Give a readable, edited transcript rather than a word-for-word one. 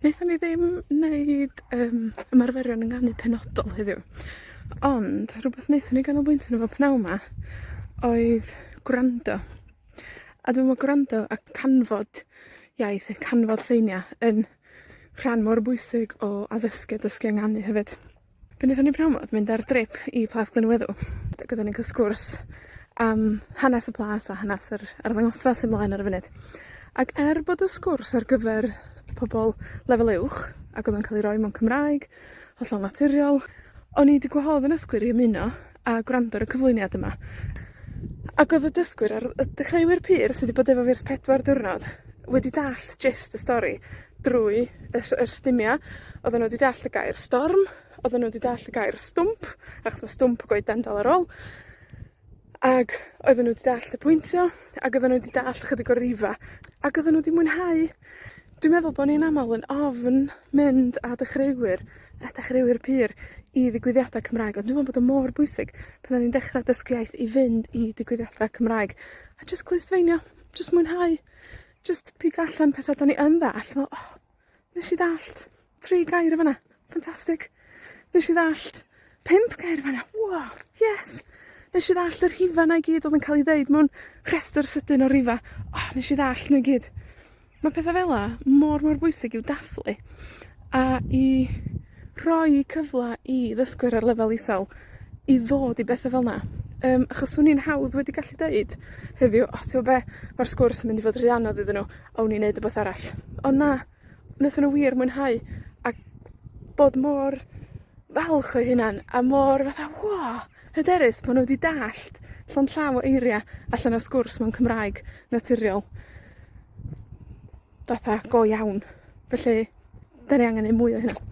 Wnaethon ni ddim wneud ymarferion ynganu penodol heddiw. Ond, rhywbeth wnaethon ni ganolbwyntio efo pnawn 'ma oedd gwrando. A dwi'n meddwl gwrando a canfod iaith, canfod seinia yn rhan mor bwysig o addysgu a dysgu ynganu hefyd. Be wnaethon ni pnawn 'ma oedd mynd ar drip i Plas Glenweddw. Gyda ni'n cael sgwrs am hanes y plas a hanes yr arddangosfa sy'n mlaen ar y funud. Ac bod y sgwrs ar gyfer pobl lefel uwch, ac oedd yn cael ei roi mewn Cymraeg, hollol naturiol, o'n i wedi gwahodd yn ysgwyr i ymuno a gwrando ar y cyflwyniad yma. Ac oedd y dysgwyr ar y Dechreuwyr pur sydd wedi bod efo fi ers 4 diwrnod wedi dallt gist y stori drwy yr stumia. Oedden nhw wedi dallt y gair storm, oedden nhw wedi dallt y gair stwmp, achos mae stwmp goeden dal ar ôl, ac oedden nhw wedi dallt y pwyntio, ac oedden nhw wedi dallt chydig o rifa, ac oedden nhw wedi mwynhau. Dwi'n meddwl bod ni'n aml yn ofn mynd a Dechreuwyr pur i ddigwyddiadau Cymraeg, ond dwi'n meddwl bod o mor bwysig pan ni'n dechrau dysgu iaith i fynd i ddigwyddiadau Cymraeg. A just clustfeinio, just mwynhau, just pig allan pethau da ni yn ddall. Nes i ddallt 3 gair y fanna, ffantastig. Nes i ddallt 5 gair y fanna, wow, yes. Nes i ddallt yr rhifa na i gyd oedd yn cael ei ddeud mewn rhestr sydyn o rifa. Nes i ddallt nhw i gyd. Mae pethau fel 'a mor bwysig i'w dathlu a i roi cyfle i ddysgwyr ar lefel isel i ddod i bethau fel 'na. Achos o'n i'n hawdd wedi gallu deud heddiw, ti'n be, mae'r sgwrs yn mynd i fod rhy anodd iddyn nhw, a o'n i'n neud rwbeth arall. Ond na, wnaethon nhw wir mwynhau, a bod mor falch o'i hunan, a mor wow, hyderus bod nhw wedi dallt llond llaw o eiria allan o'r sgwrs mewn Cymraeg naturiol. Go iawn. Felly, da ni angen ei mwy o hynna.